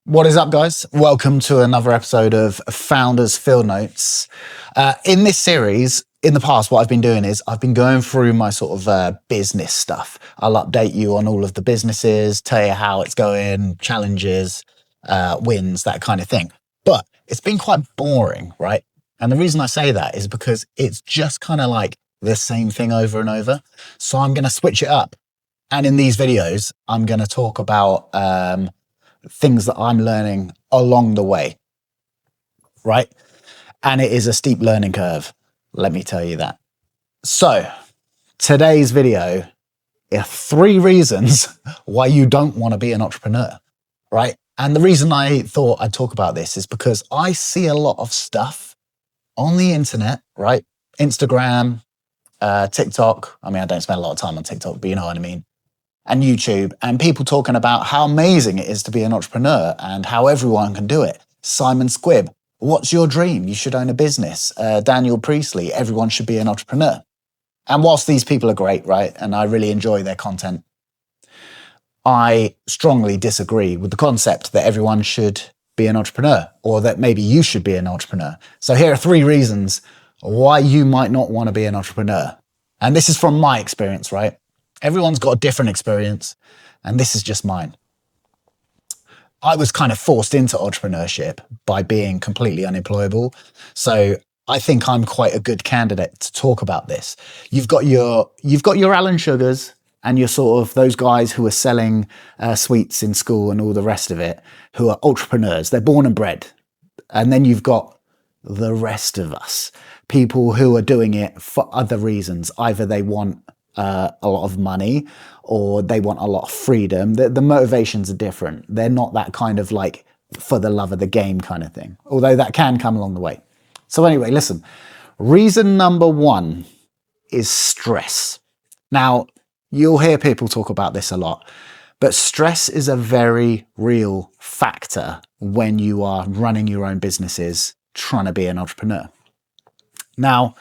What is up, guys? Welcome to another episode of Founders Field Notes. In this series, in the past, what I've been doing is I've been going through my sort of business stuff. I'll update you on all of the businesses, tell you how it's going, challenges, wins, that kind of thing. But it's been quite boring, right? And the reason I say that is because it's just kind of like the same thing over and over. So I'm going to switch it up. And in these videos, I'm going to talk about things that I'm learning along the way, right? And it is a steep learning curve, let me tell you that. So today's video are 3 reasons why you don't want to be an entrepreneur, right? And the reason I thought I'd talk about this is because I see a lot of stuff on the internet, right? Instagram, TikTok. I mean, I don't spend a lot of time on TikTok, but you know what I mean. And YouTube, and people talking about how amazing it is to be an entrepreneur and how everyone can do it. Simon Squibb, what's your dream? You should own a business. Daniel Priestley, everyone should be an entrepreneur. And whilst these people are great, right, and I really enjoy their content, I strongly disagree with the concept that everyone should be an entrepreneur or that maybe you should be an entrepreneur. So here are 3 reasons why you might not want to be an entrepreneur. And this is from my experience, right? Everyone's got a different experience, and this is just mine. I was kind of forced into entrepreneurship by being completely unemployable. So I think I'm quite a good candidate to talk about this. You've got your Alan Sugars and you're sort of those guys who are selling sweets in school and all the rest of it, who are entrepreneurs. They're born and bred. And then you've got the rest of us, people who are doing it for other reasons. Either they want a lot of money or they want a lot of freedom. The motivations are different. They're not that kind of like for the love of the game kind of thing, although that can come along the way. So anyway, listen, reason number 1 is stress. Now, you'll hear people talk about this a lot, but stress is a very real factor when you are running your own businesses, trying to be an entrepreneur. Now,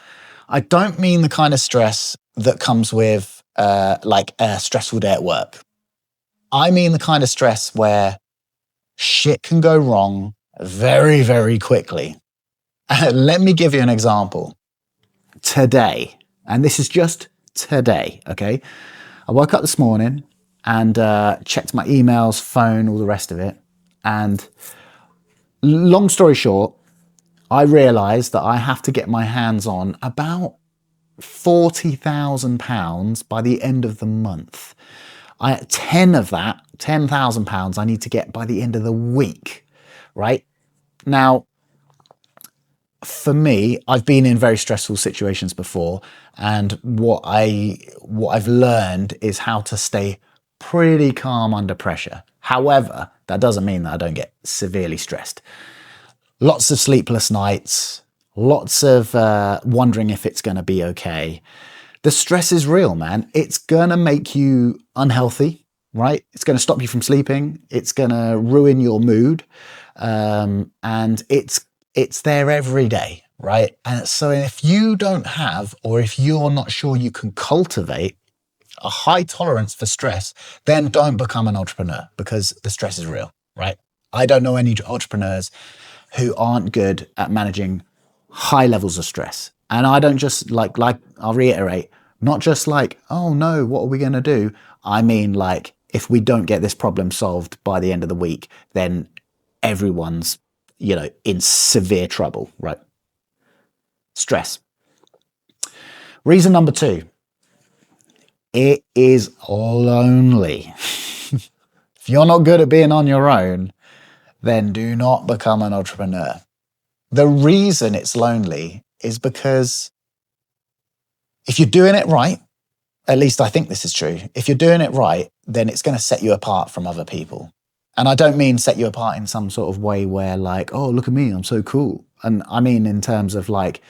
I don't mean the kind of stress that comes with like a stressful day at work. I mean the kind of stress where shit can go wrong very, very quickly. Let me give you an example. Today, and this is just today, okay? I woke up this morning and checked my emails, phone, all the rest of it. And long story short, I realized that I have to get my hands on about £40,000 by the end of the month. 10 of that, £10,000 I need to get by the end of the week, right? Now, for me, I've been in very stressful situations before, and what I've learned is how to stay pretty calm under pressure. However, that doesn't mean that I don't get severely stressed. Lots of sleepless nights, lots of wondering if it's going to be okay. The stress is real, man. It's going to make you unhealthy, right? It's going to stop you from sleeping. It's going to ruin your mood. And it's there every day, right? And so if you don't have, or if you're not sure you can cultivate a high tolerance for stress, then don't become an entrepreneur, because the stress is real, right? I don't know any entrepreneurs who aren't good at managing high levels of stress. And I don't just like I'll reiterate, not just like, oh no, what are we going to do? I mean, like, if we don't get this problem solved by the end of the week, then everyone's, in severe trouble, right? Stress. Reason number 2, it is lonely. If you're not good at being on your own, then do not become an entrepreneur. The reason it's lonely is because if you're doing it right, at least I think this is true, if you're doing it right, then it's going to set you apart from other people. And I don't mean set you apart in some sort of way where like, oh, look at me, I'm so cool. And I mean in terms of like,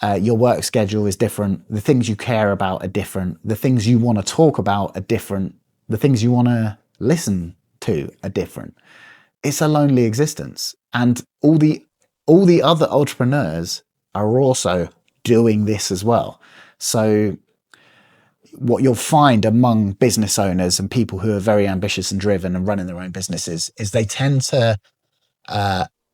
your work schedule is different, the things you care about are different, the things you want to talk about are different, the things you want to listen to are different. It's a lonely existence. And all the other entrepreneurs are also doing this as well. So what you'll find among business owners and people who are very ambitious and driven and running their own businesses is they tend to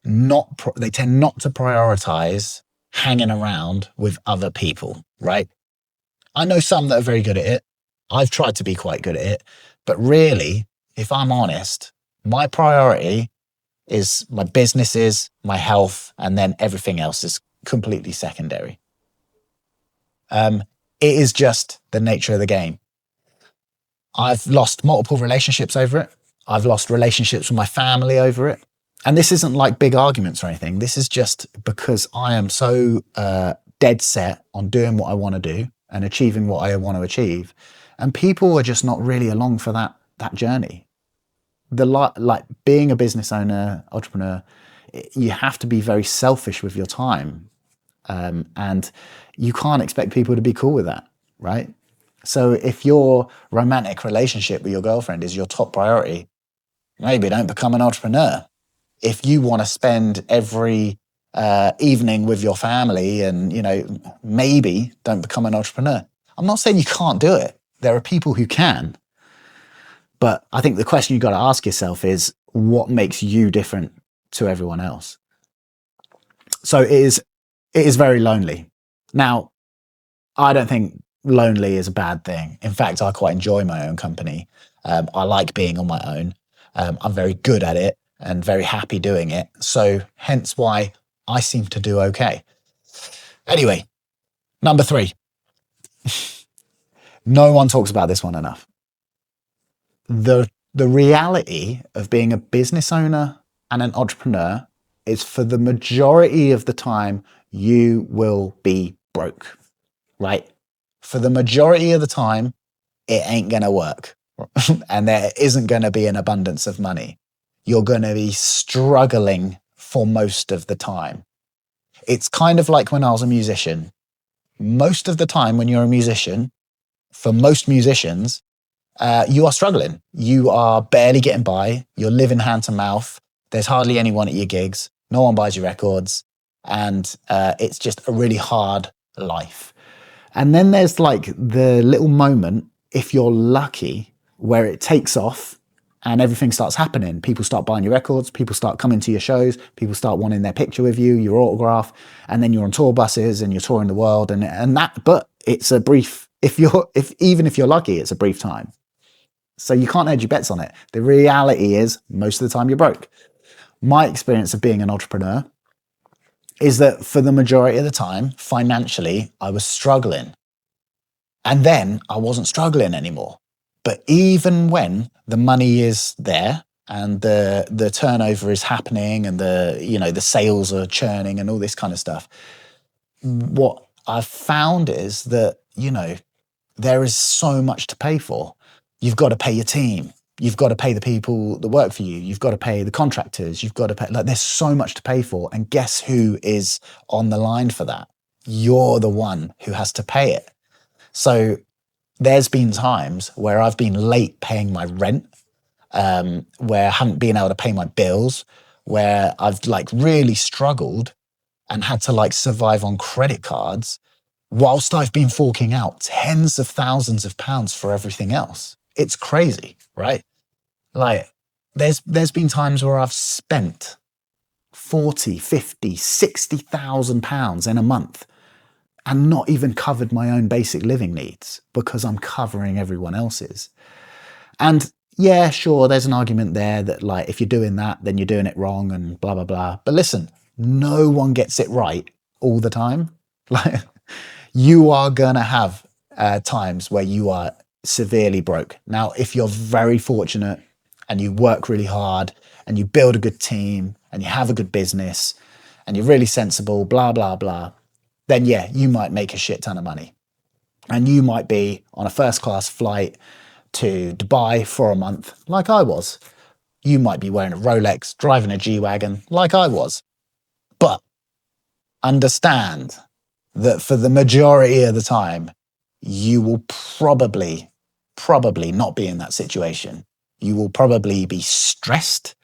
not to prioritize hanging around with other people, right? I know some that are very good at it. I've tried to be quite good at it, but really, if I'm honest, my priority is my businesses, my health, and then everything else is completely secondary. It is just the nature of the game. I've lost multiple relationships over it. I've lost relationships with my family over it. And this isn't like big arguments or anything. This is just because I am so dead set on doing what I want to do and achieving what I want to achieve. And people are just not really along for that journey. Like being a business owner, entrepreneur, you have to be very selfish with your time. And you can't expect people to be cool with that, right? So if your romantic relationship with your girlfriend is your top priority, maybe don't become an entrepreneur. If you want to spend every evening with your family and, maybe don't become an entrepreneur. I'm not saying you can't do it. There are people who can. But I think the question you've got to ask yourself is, what makes you different to everyone else? So it is very lonely. Now, I don't think lonely is a bad thing. In fact, I quite enjoy my own company. I like being on my own. I'm very good at it and very happy doing it. So hence why I seem to do okay. Anyway, number 3. No one talks about this one enough. The reality of being a business owner and an entrepreneur is, for the majority of the time, you will be broke, right? For the majority of the time, it ain't going to work. And there isn't going to be an abundance of money. You're going to be struggling for most of the time. It's kind of like when I was a musician. Most of the time when you're a musician, for most musicians, you are struggling. You are barely getting by. You're living hand to mouth. There's hardly anyone at your gigs. No one buys your records. And it's just a really hard life. And then there's like the little moment, if you're lucky, where it takes off and everything starts happening. People start buying your records, people start coming to your shows, people start wanting their picture with you, your autograph, and then you're on tour buses and you're touring the world and that, but it's a brief, even if you're lucky, it's a brief time. So you can't hedge your bets on it. The reality is most of the time you're broke. My experience of being an entrepreneur is that for the majority of the time, financially, I was struggling. And then I wasn't struggling anymore. But even when the money is there and the turnover is happening and the sales are churning and all this kind of stuff, what I've found is that, there is so much to pay for. You've got to pay your team. You've got to pay the people that work for you. You've got to pay the contractors. You've got to pay, there's so much to pay for. And guess who is on the line for that? You're the one who has to pay it. So there's been times where I've been late paying my rent, where I haven't been able to pay my bills, where I've really struggled and had to survive on credit cards whilst I've been forking out tens of thousands of pounds for everything else. It's crazy, right? There's been times where I've spent 40, 50, 60,000 pounds in a month and not even covered my own basic living needs because I'm covering everyone else's. And yeah, sure, there's an argument there that if you're doing that, then you're doing it wrong and blah, blah, blah. But listen, no one gets it right all the time. You are going to have times where you are severely broke. Now, if you're very fortunate and you work really hard and you build a good team and you have a good business and you're really sensible, blah, blah, blah, then yeah, you might make a shit ton of money. And you might be on a first class flight to Dubai for a month, like I was. You might be wearing a Rolex, driving a G-Wagon, like I was. But understand that for the majority of the time, you will probably not be in that situation. You will probably be stressed,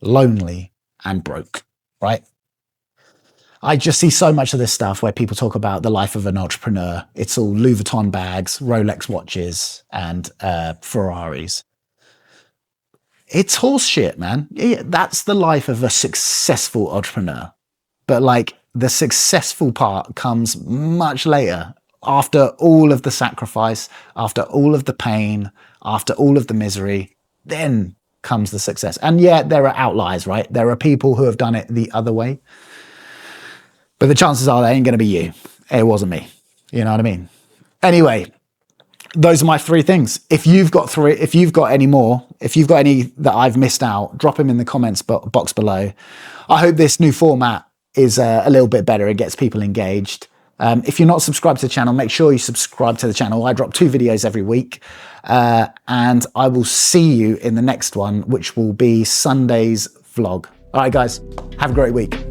lonely, and broke, right? I just see so much of this stuff where people talk about the life of an entrepreneur. It's all Louis Vuitton bags, Rolex watches, and Ferraris. It's horse shit, man. Yeah, that's the life of a successful entrepreneur. But like the successful part comes much later, after all of the sacrifice, after all of the pain, after all of the misery, then comes the success. And yeah, there are outliers, right? There are people who have done it the other way. But the chances are they ain't going to be you. It wasn't me. You know what I mean? Anyway, those are my 3 things. If you've got any more, if you've got any that I've missed out, drop them in the comments box below. I hope this new format is a little bit better. It gets people engaged. If you're not subscribed to the channel, make sure you subscribe to the channel. I drop 2 videos every week. And I will see you in the next one, which will be Sunday's vlog. All right, guys, have a great week.